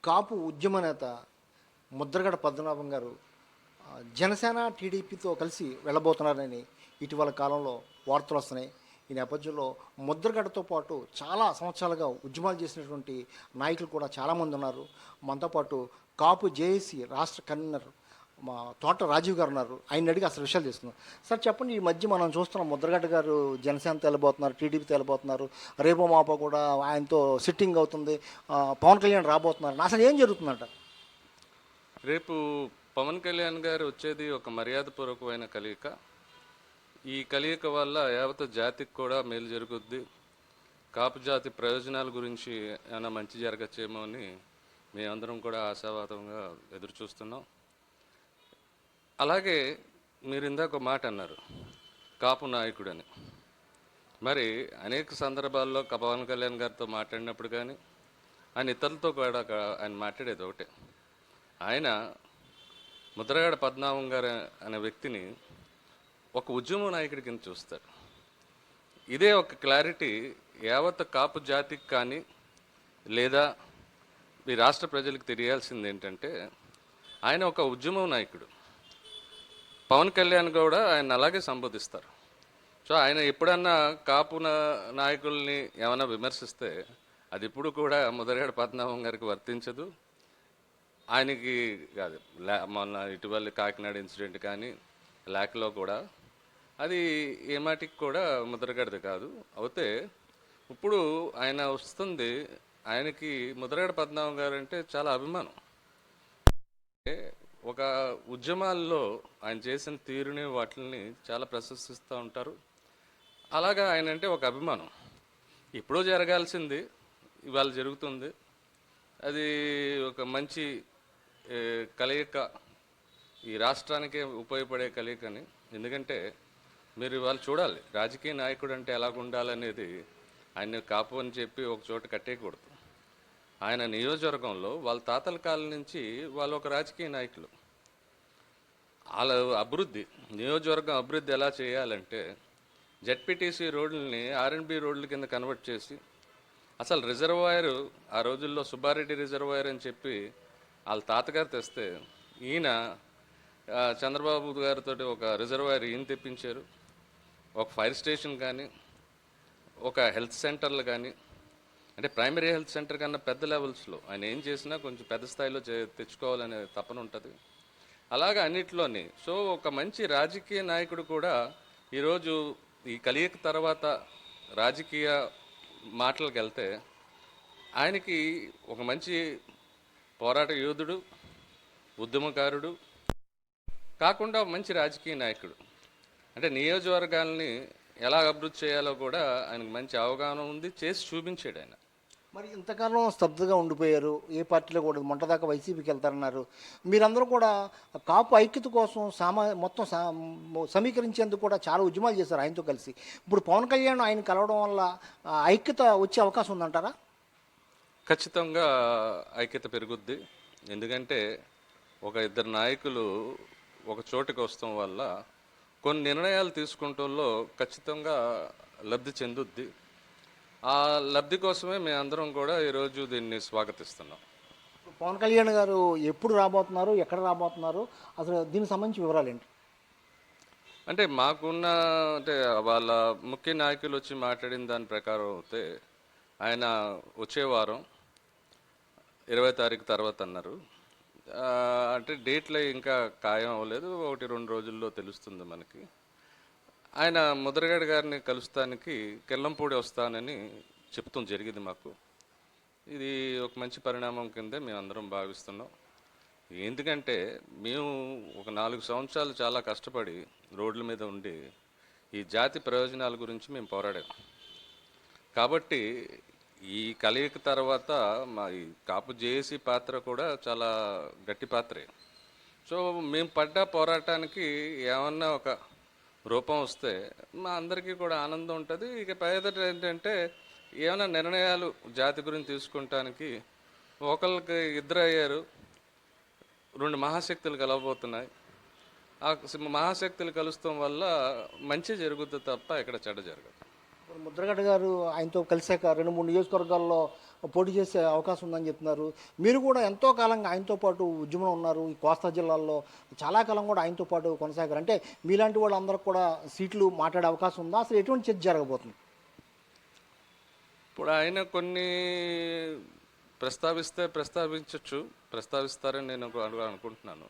కాపు ఉద్యమ నేత ముద్రగడ పద్మనాభం గారు జనసేన టీడీపీతో కలిసి వెళ్ళబోతున్నారని ఇటీవల కాలంలో వార్తలు వస్తున్నాయి. ఈ నేపథ్యంలో ముద్రగడతో పాటు చాలా సంవత్సరాలుగా ఉద్యమాలు చేసినటువంటి నాయకులు కూడా చాలామంది ఉన్నారు. మనతో పాటు కాపు జేఏసీ రాష్ట్ర కన్వీనర్ మా తోట రాజీవ్ గారు ఉన్నారు. ఆయన అడిగి అసలు విషయాలు తీసుకుందాం. సార్ చెప్పండి, ఈ మధ్య మనం చూస్తున్నాం ముద్రగడ్డ గారు జనసేనతో వెళ్ళబోతున్నారు, టీడీపీతో వెళ్ళబోతున్నారు, రేపో మాపో కూడా ఆయనతో సిట్టింగ్ అవుతుంది, పవన్ కళ్యాణ్ రాబోతున్నారు. అసలు ఏం జరుగుతుందంట? రేపు పవన్ కళ్యాణ్ గారు వచ్చేది ఒక మర్యాదపూర్వకమైన కలయిక. ఈ కలయిక వల్ల యావత్ జాతికి కూడా మేలు జరుగుద్ది. కాపు జాతి ప్రయోజనాల గురించి ఏమైనా మంచి జరగచ్చేమో అని మేమందరం కూడా ఆశావాదంగా ఎదురు చూస్తున్నాం. అలాగే మీరు ఇందాక ఒక మాట అన్నారు, కాపు నాయకుడని. మరి అనేక సందర్భాల్లో పవన్ కళ్యాణ్ గారితో మాట్లాడినప్పుడు కానీ ఆయన ఇతరులతో కూడా ఆయన మాట్లాడేది ఒకటే, ఆయన ముద్రగడ పద్మనాభం గారు అనే వ్యక్తిని ఒక ఉద్యమ నాయకుడి కింద చూస్తారు. ఇదే ఒక క్లారిటీ యావత్ కాపు జాతికి కానీ లేదా ఈ రాష్ట్ర ప్రజలకు తెలియాల్సింది ఏంటంటే, ఆయన ఒక ఉద్యమ నాయకుడు. పవన్ కళ్యాణ్ కూడా ఆయన అలాగే సంబోధిస్తారు. సో ఆయన ఎప్పుడన్నా కాపు నాయకుల్ని ఏమైనా విమర్శిస్తే అది ఇప్పుడు కూడా ముద్రగడ పద్మనాభం గారికి వర్తించదు. ఆయనకి కాదు, మొన్న ఇటీవల కాకినాడ ఇన్సిడెంట్ కానీ లేఖలో కూడా అది ఏ మాటికి కూడా ముద్రగడది కాదు. అయితే ఇప్పుడు ఆయన వస్తుంది, ఆయనకి ముద్రగడ పద్మనాభం గారు అంటే చాలా అభిమానం. ఒక ఉద్యమాల్లో ఆయన చేసిన తీరుని వాటిని చాలా ప్రశంసిస్తూ ఉంటారు. అలాగా ఆయన అంటే ఒక అభిమానం. ఎప్పుడో జరగాల్సింది ఇవాళ జరుగుతుంది. అది ఒక మంచి కలయిక, ఈ రాష్ట్రానికే ఉపయోగపడే కలయికని. ఎందుకంటే మీరు ఇవాళ చూడాలి, రాజకీయ నాయకుడు అంటే ఎలాగ ఉండాలనేది ఆయన కాపు అని చెప్పి ఒక చోట కట్టేయకూడదు. ఆయన నియోజకవర్గంలో వాళ్ళ తాతల కాలం నుంచి వాళ్ళు ఒక రాజకీయ నాయకులు. వాళ్ళ అభివృద్ధి, నియోజకవర్గం అభివృద్ధి ఎలా చేయాలంటే జెడ్పీటీసీ రోడ్లని ఆర్ఎండ్బి రోడ్ల కింద కన్వర్ట్ చేసి, అసలు రిజర్వాయర్ ఆ రోజుల్లో సుబ్బారెడ్డి రిజర్వాయర్ అని చెప్పి వాళ్ళ తాతగారు తెస్తే ఈయన చంద్రబాబు గారితో ఒక రిజర్వాయర్ ఈయన తెప్పించారు. ఒక ఫైర్ స్టేషన్ కానీ ఒక హెల్త్ సెంటర్లు కానీ, అంటే ప్రైమరీ హెల్త్ సెంటర్ కన్నా పెద్ద లెవెల్స్లో ఆయన ఏం చేసినా కొంచెం పెద్ద స్థాయిలో తెచ్చుకోవాలనే తపన ఉంటుంది. అలాగే అన్నిట్లోని. సో ఒక మంచి రాజకీయ నాయకుడు కూడా ఈరోజు ఈ కలియక తర్వాత రాజకీయ మాటలకు వెళ్తే ఆయనకి ఒక మంచి పోరాట యోధుడు, ఉద్యమకారుడు కాకుండా మంచి రాజకీయ నాయకుడు. అంటే నియోజకవర్గాల్ని ఎలా అభివృద్ధి చేయాలో కూడా ఆయనకు మంచి అవగాహన ఉంది, చేసి చూపించాడు ఆయన. మరి ఇంతకాలం స్తబ్దుగా ఉండిపోయారు, ఏ పార్టీలో కూడా మొట్టదాకా వైసీపీకి వెళ్తారన్నారు. మీరందరూ కూడా కాపు ఐక్యత కోసం మొత్తం సమీకరించేందుకు కూడా చాలా ఉద్యమాలు చేశారు ఆయనతో కలిసి. ఇప్పుడు పవన్ కళ్యాణ్ ఆయన కలవడం వల్ల ఐక్యత వచ్చే అవకాశం ఉందంటారా? ఖచ్చితంగా ఐక్యత పెరుగుద్ది. ఎందుకంటే ఒక ఇద్దరు నాయకులు ఒక చోటుకి వస్తాం వల్ల కొన్ని నిర్ణయాలు తీసుకుంటంలో ఖచ్చితంగా లబ్ధి చెందుద్ది. ఆ లబ్ధి కోసమే మేమందరం కూడా ఈరోజు దీన్ని స్వాగతిస్తున్నాం. పవన్ కళ్యాణ్ గారు ఎప్పుడు రాబోతున్నారు, ఎక్కడ రాబోతున్నారు, అసలు దీనికి సంబంధించి వివరాలు ఏంటి? అంటే మాకున్న అంటే వాళ్ళ ముఖ్య నాయకులు వచ్చి మాట్లాడిన దాని ప్రకారం అయితే ఆయన వచ్చే వారం 20 తారీఖు తర్వాత అన్నారు. అంటే డేట్లో ఇంకా ఖాయం అవ్వలేదు, 1-2 రోజుల్లో తెలుస్తుంది మనకి. ఆయన ముద్రగడ గారిని కలుస్తానికి కెల్లంపూడి వస్తానని చెప్తాం జరిగింది మాకు. ఇది ఒక మంచి పరిణామం కిందే మేమందరం భావిస్తున్నాం. ఎందుకంటే మేము ఒక 4 సంవత్సరాలు చాలా కష్టపడి రోడ్ల మీద ఉండి ఈ జాతి ప్రయోజనాల గురించి మేము పోరాడాం. కాబట్టి ఈ కలయిక తర్వాత మా ఈ కాపు జేఏసీ పాత్ర కూడా చాలా గట్టి పాత్రే. సో మేము పడ్డ పోరాటానికి ఏమన్నా ఒక రూపం వస్తే మా అందరికీ కూడా ఆనందం ఉంటుంది. ఇక పైదట ఏంటంటే ఏమైనా నిర్ణయాలు జాతి గురించి తీసుకుంటానికి ఒకళ్ళకి ఇద్దరు అయ్యారు, 2 మహాశక్తులు కలవబోతున్నాయి. ఆ మహాశక్తులు కలుస్తాం వల్ల మంచి జరుగుతుంది తప్ప ఇక్కడ చెడ్డ జరగదు. ముద్రగడ్డ గారు ఆయనతో కలిసాక 2-3 నియోజకవర్గాల్లో పోటీ చేసే అవకాశం ఉందని చెప్తున్నారు. మీరు కూడా ఎంతో కాలంగా ఆయనతో పాటు ఉద్యమంలో ఉన్నారు. ఈ కోస్తా జిల్లాల్లో చాలా కాలం కూడా ఆయనతో పాటు కొనసాగారు. అంటే మీలాంటి వాళ్ళందరికీ కూడా సీట్లు మాట్లాడే అవకాశం ఉందా? అసలు ఎటువంటి చర్చ జరగబోతుంది? ఇప్పుడు ఆయన కొన్ని ప్రస్తావించవచ్చు, ప్రస్తావిస్తారని నేను అనుకుంటున్నాను.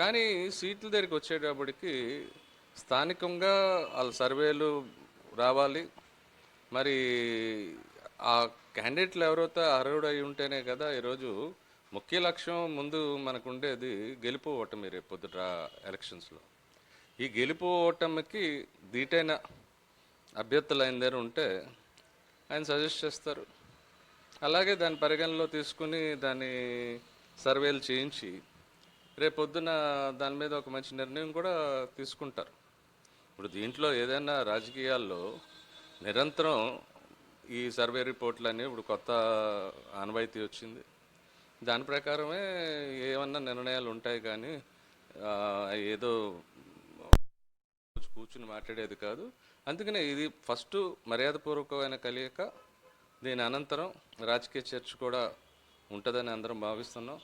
కానీ సీట్ల దగ్గరికి వచ్చేటప్పటికి స్థానికంగా వాళ్ళ సర్వేలు రావాలి. మరి ఆ క్యాండిడేట్లు ఎవరైతే అర్హుడు అయి ఉంటేనే కదా ఈరోజు ముఖ్య లక్ష్యం ముందు మనకు ఉండేది గెలుపు ఓటమి రేపు పొద్దుట ఎలక్షన్స్లో. ఈ గెలుపు ఓటమికి ధీటైన అభ్యర్థులు ఆయన దగ్గర ఉంటే ఆయన సజెస్ట్ చేస్తారు. అలాగే దాన్ని పరిగణలో తీసుకుని దాన్ని సర్వేలు చేయించి రేపొద్దున దాని మీద ఒక మంచి నిర్ణయం కూడా తీసుకుంటారు. ఇప్పుడు దీంట్లో ఏదైనా రాజకీయాల్లో నిరంతరం ఈ సర్వే రిపోర్ట్లని ఇప్పుడు కొత్త ఆనవాయితీ వచ్చింది. దాని ప్రకారమే ఏమన్నా నిర్ణయాలు ఉంటాయి. కానీ ఏదో కూర్చుని మాట్లాడేది కాదు. అందుకనే ఇది ఫస్ట్ మర్యాదపూర్వకమైన కలయిక. దీని అనంతరం రాజకీయ చర్చ కూడా ఉంటుందని అందరం భావిస్తున్నాం.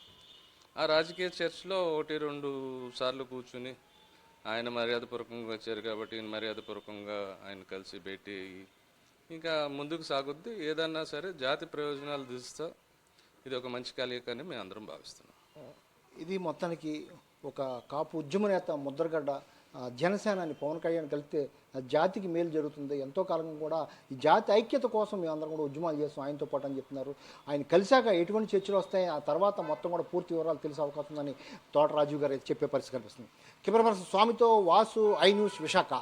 ఆ రాజకీయ చర్చలో 1-2 సార్లు కూర్చుని ఆయన మర్యాదపూర్వకంగా వచ్చారు కాబట్టి ఈయన మర్యాదపూర్వకంగా ఆయన కలిసి భేటీ అయ్యి ఇంకా ముందుకు సాగుద్ది. ఏదన్నా సరే జాతి ప్రయోజనాలు దృష్ట్యా ఇది ఒక మంచి కలయిక అని మేము అందరం భావిస్తున్నాం. ఇది మొత్తానికి ఒక కాపు ఉద్యమ నేత ముద్రగడ్డ జనసేనాని పవన్ కళ్యాణ్ కలిస్తే జాతికి మేలు జరుగుతుంది. ఎంతో కాలంగా కూడా ఈ జాతి ఐక్యత కోసం మేము అందరం కూడా ఉద్యమాలు చేస్తాం ఆయనతో పాటు అని చెప్తున్నారు. ఆయన కలిశాక ఎటువంటి చర్చలు వస్తాయి, ఆ తర్వాత మొత్తం కూడా పూర్తి వివరాలు తెలిసే అవకాశం ఉందని తోట రాజీవ్ గారు చెప్పే పరిస్థితి కనిపిస్తుంది. కెమెరా పర్సన్ స్వామితో వాసు, ఐ న్యూస్, విశాఖ.